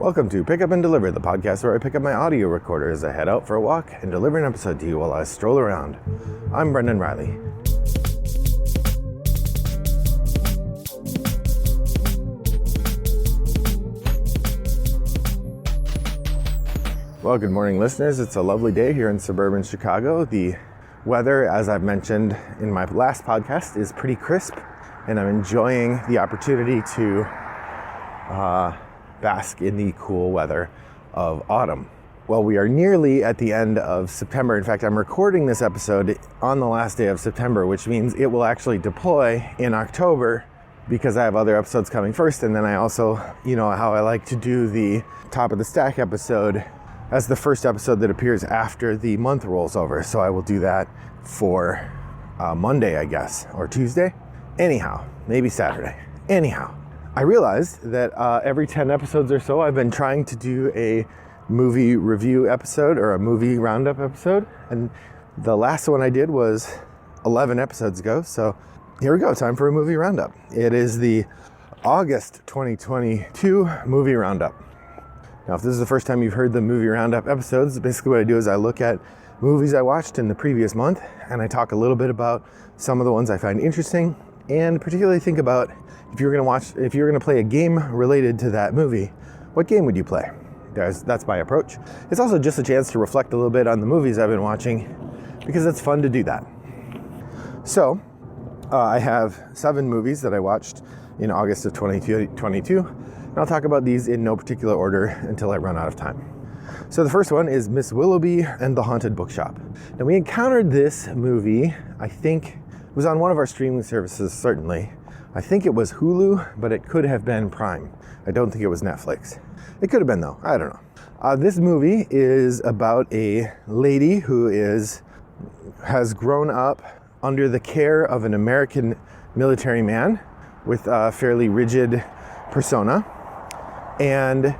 Welcome to Pick Up and Deliver, the podcast where I pick up my audio recorder as I head out for a walk and deliver an episode to you while I stroll around. I'm Brendan Riley. Well, good morning, listeners. It's a lovely day here in suburban Chicago. The weather, as I've mentioned in my last podcast, is pretty crisp, and I'm enjoying the opportunity to bask in the cool weather of autumn. Well, we are nearly at the end of September. In fact, I'm recording this episode on the last day of September, which means it will actually deploy in October because I have other episodes coming first. And then I also, how I like to do the top of the stack episode as the first episode that appears after the month rolls over. So I will do that for Monday, I guess, or Tuesday. Anyhow, maybe Saturday. Anyhow, I realized that every 10 episodes or so, I've been trying to do a movie review episode or a movie roundup episode. And the last one I did was 11 episodes ago. So here we go, time for a movie roundup. It is the August 2022 movie roundup. Now, if this is the first time you've heard the movie roundup episodes, basically what I do is I look at movies I watched in the previous month and I talk a little bit about some of the ones I find interesting and particularly think about if you're going to play a game related to that movie, what game would you play? That's my approach. It's also just a chance to reflect a little bit on the movies I've been watching because it's fun to do that. So, I have 7 movies that I watched in August of 2022, and I'll talk about these in no particular order until I run out of time. So the first one is Miss Willoughby and the Haunted Bookshop. Now, we encountered this movie, I think it was on one of our streaming services, certainly. I think it was Hulu, but it could have been Prime. I don't think it was Netflix. It could have been, though. I don't know. This movie is about a lady who has grown up under the care of an American military man with a fairly rigid persona. And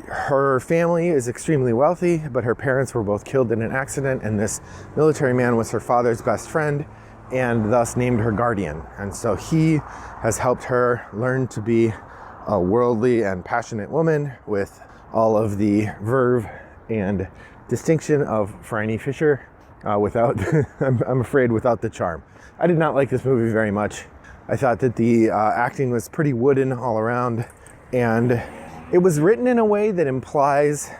her family is extremely wealthy, but her parents were both killed in an accident, and this military man was her father's best friend and thus named her guardian. And so he has helped her learn to be a worldly and passionate woman with all of the verve and distinction of Phryne Fisher without, I'm afraid, without the charm. I did not like this movie very much. I thought that the acting was pretty wooden all around, and it was written in a way that implies,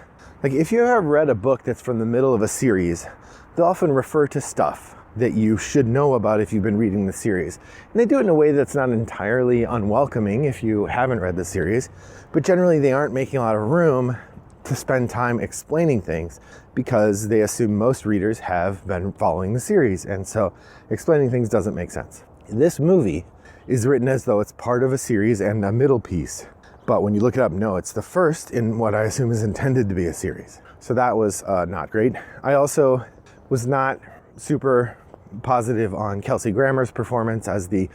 like if you have read a book that's from the middle of a series, they'll often refer to stuff that you should know about if you've been reading the series. And they do it in a way that's not entirely unwelcoming if you haven't read the series, but generally they aren't making a lot of room to spend time explaining things because they assume most readers have been following the series, and so explaining things doesn't make sense. This movie is written as though it's part of a series and a middle piece, but when you look it up, no, it's the first in what I assume is intended to be a series. So that was not great. I also was not super positive on Kelsey Grammer's performance as the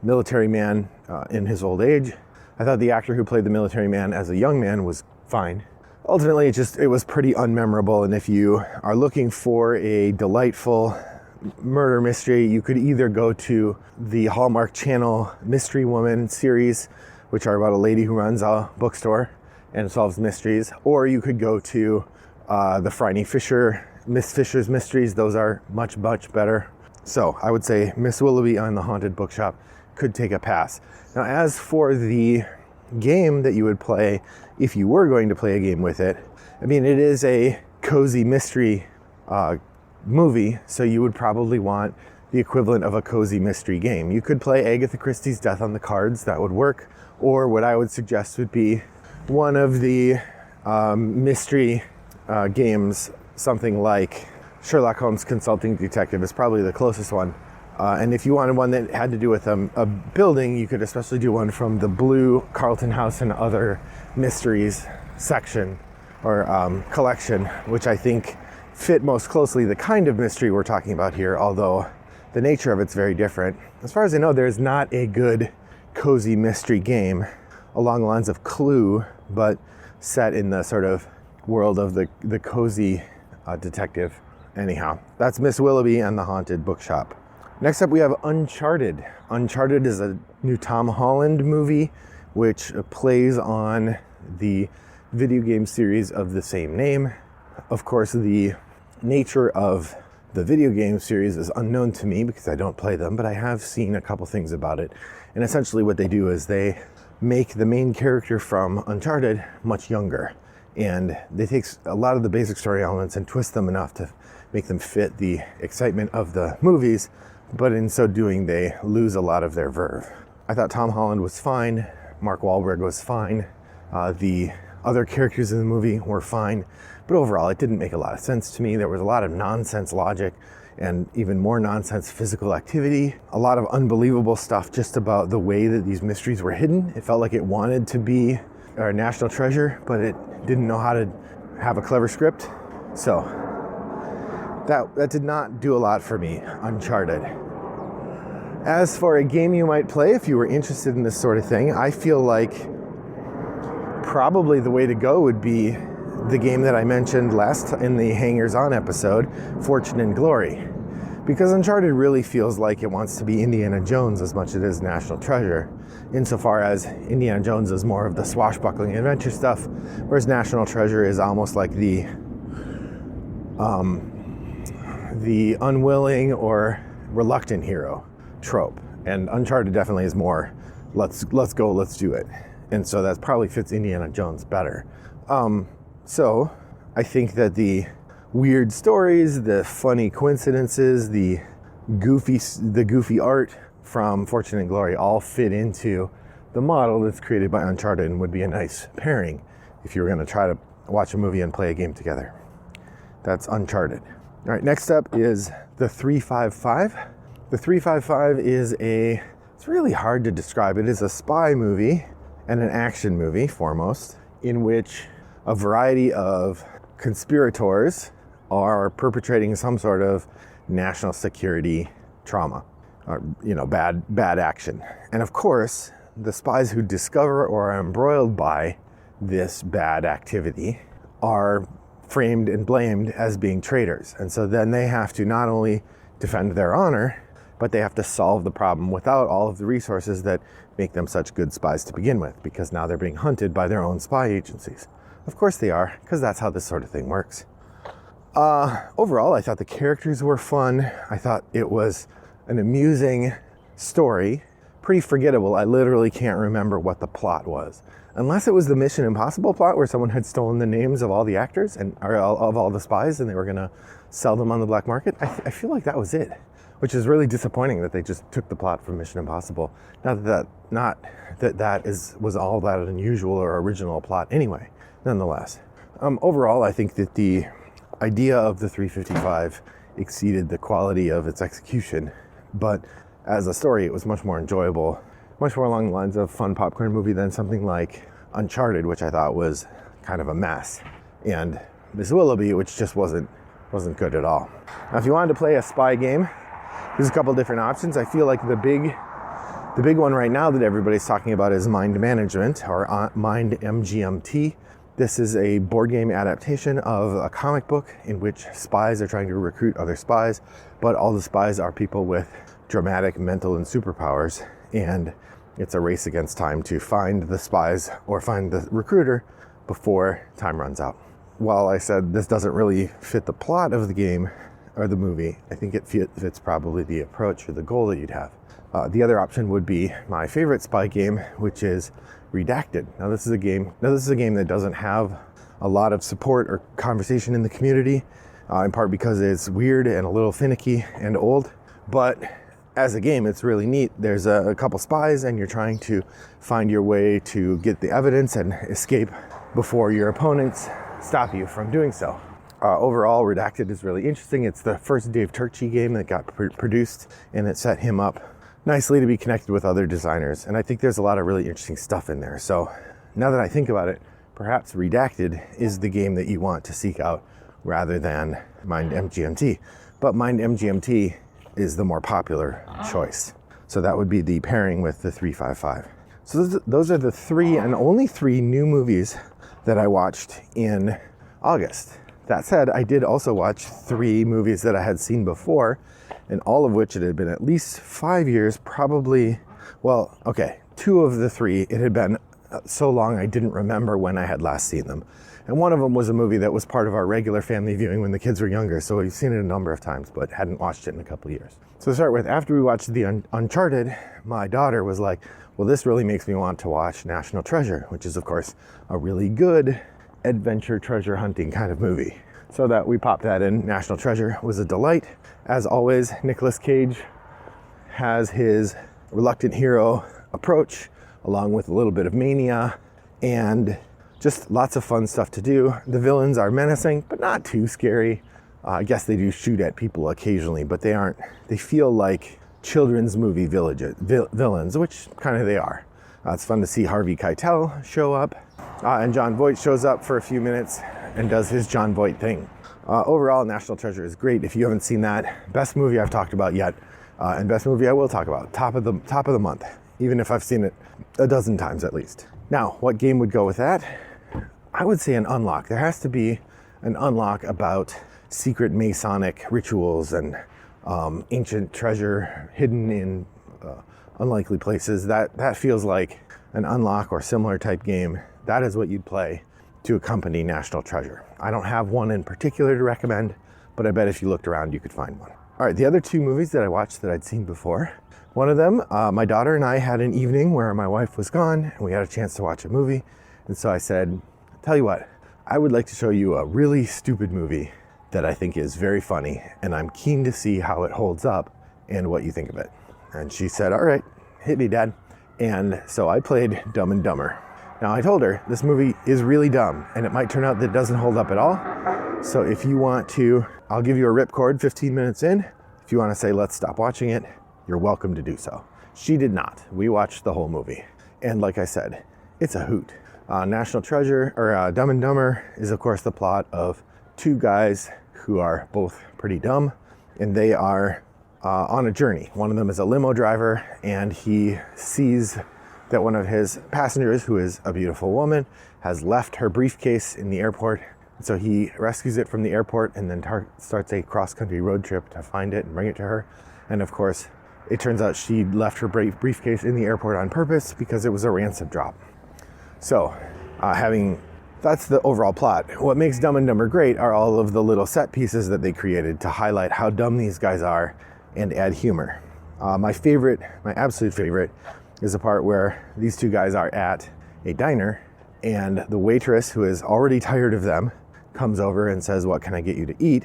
military man in his old age. I thought the actor who played the military man as a young man was fine. Ultimately, it was pretty unmemorable, and if you are looking for a delightful murder mystery, you could either go to the Hallmark Channel Mystery Woman series, which are about a lady who runs a bookstore and solves mysteries, or you could go to the Phryne Fisher, Miss Fisher's Mysteries. Those are much, much better. So I would say Miss Willoughby and the Haunted Bookshop could take a pass. Now, as for the game that you would play, if you were going to play a game with it, I mean, it is a cozy mystery movie, so you would probably want the equivalent of a cozy mystery game. You could play Agatha Christie's Death on the Cards, that would work, or what I would suggest would be one of the mystery games, something like Sherlock Holmes Consulting Detective is probably the closest one. And if you wanted one that had to do with a building, you could especially do one from the Blue Carlton House and Other Mysteries section or collection, which I think fit most closely the kind of mystery we're talking about here, although the nature of it's very different. As far as I know, there's not a good cozy mystery game along the lines of Clue, but set in the sort of world of the cozy detective. Anyhow, that's Miss Willoughby and the Haunted Bookshop. Next up, we have Uncharted. Uncharted is a new Tom Holland movie, which plays on the video game series of the same name. Of course, the nature of the video game series is unknown to me because I don't play them, but I have seen a couple things about it. And essentially what they do is they make the main character from Uncharted much younger. And they take a lot of the basic story elements and twist them enough to make them fit the excitement of the movies, but in so doing, they lose a lot of their verve. I thought Tom Holland was fine, Mark Wahlberg was fine, the other characters in the movie were fine, but overall it didn't make a lot of sense to me. There was a lot of nonsense logic and even more nonsense physical activity, a lot of unbelievable stuff just about the way that these mysteries were hidden. It felt like it wanted to be a national treasure, but it didn't know how to have a clever script. So that did not do a lot for me, Uncharted. As for a game you might play if you were interested in this sort of thing, I feel like probably the way to go would be the game that I mentioned last in the Hangers On episode, Fortune and Glory. Because Uncharted really feels like it wants to be Indiana Jones as much as it is National Treasure, insofar as Indiana Jones is more of the swashbuckling adventure stuff, whereas National Treasure is almost like the unwilling or reluctant hero trope. And Uncharted definitely is more, let's go, let's do it. And so that probably fits Indiana Jones better. So I think that the weird stories, the funny coincidences, the goofy art from Fortune and Glory all fit into the model that's created by Uncharted and would be a nice pairing if you were going to try to watch a movie and play a game together. That's Uncharted. All right, next up is the 355. The 355 is it's really hard to describe. It is a spy movie and an action movie, foremost, in which a variety of conspirators are perpetrating some sort of national security trauma, or, bad action. And of course, the spies who discover or are embroiled by this bad activity are framed and blamed as being traitors. And so then they have to not only defend their honor, but they have to solve the problem without all of the resources that make them such good spies to begin with, because now they're being hunted by their own spy agencies. Of course they are, because that's how this sort of thing works. Overall, I thought the characters were fun. I thought it was an amusing story. Pretty forgettable. I literally can't remember what the plot was. Unless it was the Mission Impossible plot where someone had stolen the names of all the actors or of all the spies and they were going to sell them on the black market. I feel like that was it, which is really disappointing that they just took the plot from Mission Impossible. Not that was all that unusual or original plot anyway, nonetheless. Overall, I think that the idea of the 355 exceeded the quality of its execution, but as a story, it was much more enjoyable, much more along the lines of fun popcorn movie than something like Uncharted, which I thought was kind of a mess, and Miss Willoughby, which just wasn't good at all. Now, if you wanted to play a spy game, there's a couple different options. I feel like the big one right now that everybody's talking about is Mind Management, or Mind MGMT. This is a board game adaptation of a comic book in which spies are trying to recruit other spies, but all the spies are people with dramatic mental and superpowers, and it's a race against time to find the spies or find the recruiter before time runs out. While I said this doesn't really fit the plot of the game or the movie, I think it fits probably the approach or the goal that you'd have. The other option would be my favorite spy game, which is Redacted. Now this is a game that doesn't have a lot of support or conversation in the community, in part because it's weird and a little finicky and old, but as a game, it's really neat. There's a couple spies and you're trying to find your way to get the evidence and escape before your opponents stop you from doing so. Overall, Redacted is really interesting. It's the first Dave Turczi game that got produced, and it set him up nicely to be connected with other designers. And I think there's a lot of really interesting stuff in there. So now that I think about it, perhaps Redacted is the game that you want to seek out rather than Mind MGMT. But Mind MGMT is the more popular choice. So that would be the pairing with the 355. So those are the three and only three new movies that I watched in August. That said, I did also watch 3 movies that I had seen before, and all of which it had been at least 5 years, probably, 2 of the 3, it had been so long I didn't remember when I had last seen them. And one of them was a movie that was part of our regular family viewing when the kids were younger, so we've seen it a number of times, but hadn't watched it in a couple of years. So to start with, after we watched the Uncharted, my daughter was like, well, this really makes me want to watch National Treasure, which is, of course, a really good adventure treasure hunting kind of movie. So that we popped that in. National Treasure was a delight. As always, Nicolas Cage has his reluctant hero approach, along with a little bit of mania, and just lots of fun stuff to do. The villains are menacing, but not too scary. I guess they do shoot at people occasionally, but they feel like children's movie villains, which kind of they are. It's fun to see Harvey Keitel show up, and Jon Voight shows up for a few minutes and does his Jon Voight thing. Overall, National Treasure is great. If you haven't seen that, best movie I've talked about yet, and best movie I will talk about, top of the month, even if I've seen it a dozen times at least. Now, what game would go with that? I would say an unlock. There has to be an unlock about secret Masonic rituals and ancient treasure hidden in unlikely places. That feels like an unlock or similar type game. That is what you'd play to accompany National Treasure. I don't have one in particular to recommend, but I bet if you looked around, you could find one. All right, the other two movies that I watched that I'd seen before. One of them, my daughter and I had an evening where my wife was gone and we had a chance to watch a movie. And so I said, tell you what, I would like to show you a really stupid movie that I think is very funny, and I'm keen to see how it holds up and what you think of it. And she said, all right, hit me, Dad. And so I played Dumb and Dumber. Now I told her this movie is really dumb and it might turn out that it doesn't hold up at all. So if you want to, I'll give you a ripcord 15 minutes in. If you want to say, let's stop watching it, you're welcome to do so. She did not. We watched the whole movie. And like I said, it's a hoot. National Treasure, or Dumb and Dumber, is of course the plot of two guys who are both pretty dumb, and they are on a journey. One of them is a limo driver, and he sees that one of his passengers, who is a beautiful woman, has left her briefcase in the airport. So he rescues it from the airport and then starts a cross-country road trip to find it and bring it to her. And of course, it turns out she left her briefcase in the airport on purpose because it was a ransom drop. So, that's the overall plot. What makes Dumb and Dumber great are all of the little set pieces that they created to highlight how dumb these guys are and add humor. My absolute favorite, is the part where these two guys are at a diner and the waitress, who is already tired of them, comes over and says, what can I get you to eat?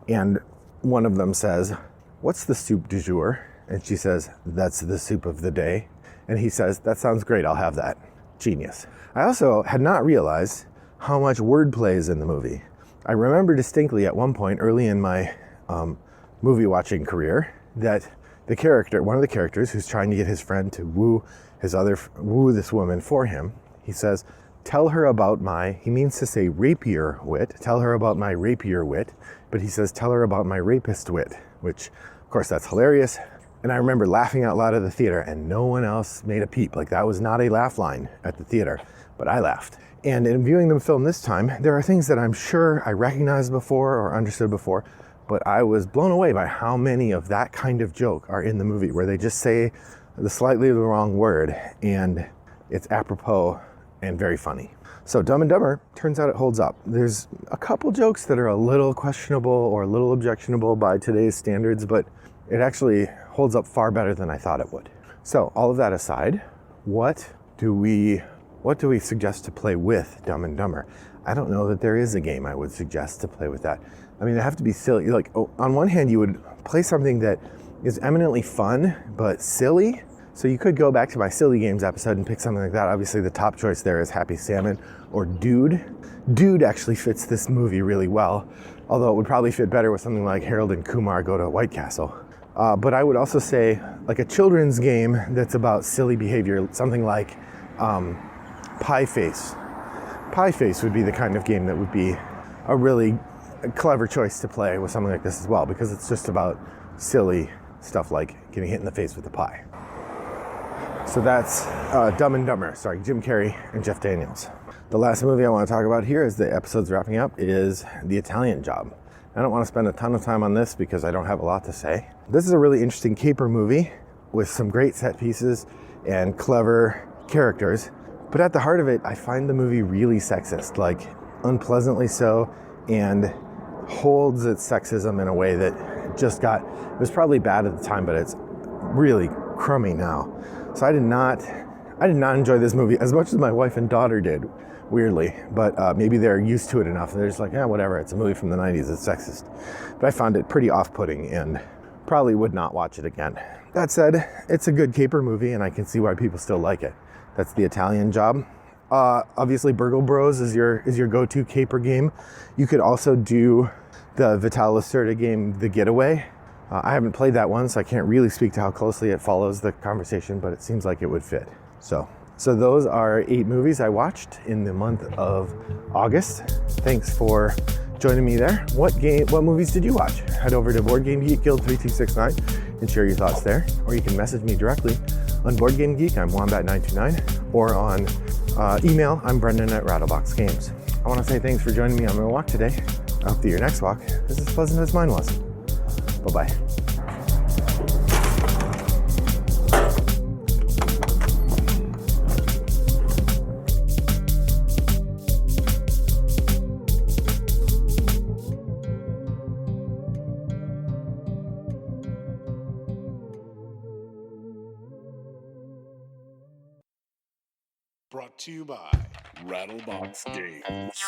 And one of them says, what's the soup du jour? And she says, that's the soup of the day. And he says, that sounds great, I'll have that. Genius. I also had not realized how much wordplay is in the movie. I remember distinctly at one point early in my movie watching career that one of the characters who's trying to get his friend to woo this woman for him, he says, he means to say rapier wit, tell her about my rapier wit, but he says, tell her about my rapist wit, which of course that's hilarious. And I remember laughing out loud at the theater and no one else made a peep. Like that was not a laugh line at the theater, but I laughed. And in viewing the film this time, there are things that I'm sure I recognized before or understood before, but I was blown away by how many of that kind of joke are in the movie, where they just say the wrong word and it's apropos and very funny. So Dumb and Dumber, turns out it holds up. There's a couple jokes that are a little questionable or a little objectionable by today's standards, but it actually holds up far better than I thought it would. So all of that aside, what do we suggest to play with Dumb and Dumber? I don't know that there is a game I would suggest to play with that. I mean, they have to be silly. Like, on one hand, you would play something that is eminently fun, but silly. So you could go back to my Silly Games episode and pick something like that. Obviously, the top choice there is Happy Salmon or Dude. Dude actually fits this movie really well, although it would probably fit better with something like Harold and Kumar Go to White Castle. But I would also say, like a children's game that's about silly behavior, something like Pie Face. Pie Face would be the kind of game that would be a really clever choice to play with something like this as well, because it's just about silly stuff like getting hit in the face with a pie. So that's Dumb and Dumber, starring Jim Carrey and Jeff Daniels. The last movie I want to talk about here, as the episode's wrapping up, is The Italian Job. I don't want to spend a ton of time on this because I don't have a lot to say. This is a really interesting caper movie with some great set pieces and clever characters, But at the heart of it, I find the movie really sexist, like unpleasantly so, and holds its sexism in a way that it was probably bad at the time, but it's really crummy now. So I did not enjoy this movie as much as my wife and daughter did, weirdly, but maybe they're used to it enough. They're just like, whatever, it's a movie from the 90s, it's sexist. But I found it pretty off-putting and probably would not watch it again. That said, it's a good caper movie and I can see why people still like it. That's The Italian Job. Obviously, Burgle Bros is your go-to caper game. You could also do the Vital Lacerda game, The Getaway. I haven't played that one, so I can't really speak to how closely it follows the conversation, but it seems like it would fit. So those are 8 movies I watched in the month of August. Thanks for joining me there. What movies did you watch? Head over to Board Game Geek Guild 3269 and share your thoughts there. Or you can message me directly on Board Game Geek. I'm Wombat929. Or on email, I'm Brendan at Rattlebox Games. I want to say thanks for joining me on my walk today. I hope that your next walk is as pleasant as mine was. Bye-bye. Brought to you by Rattlebox Games.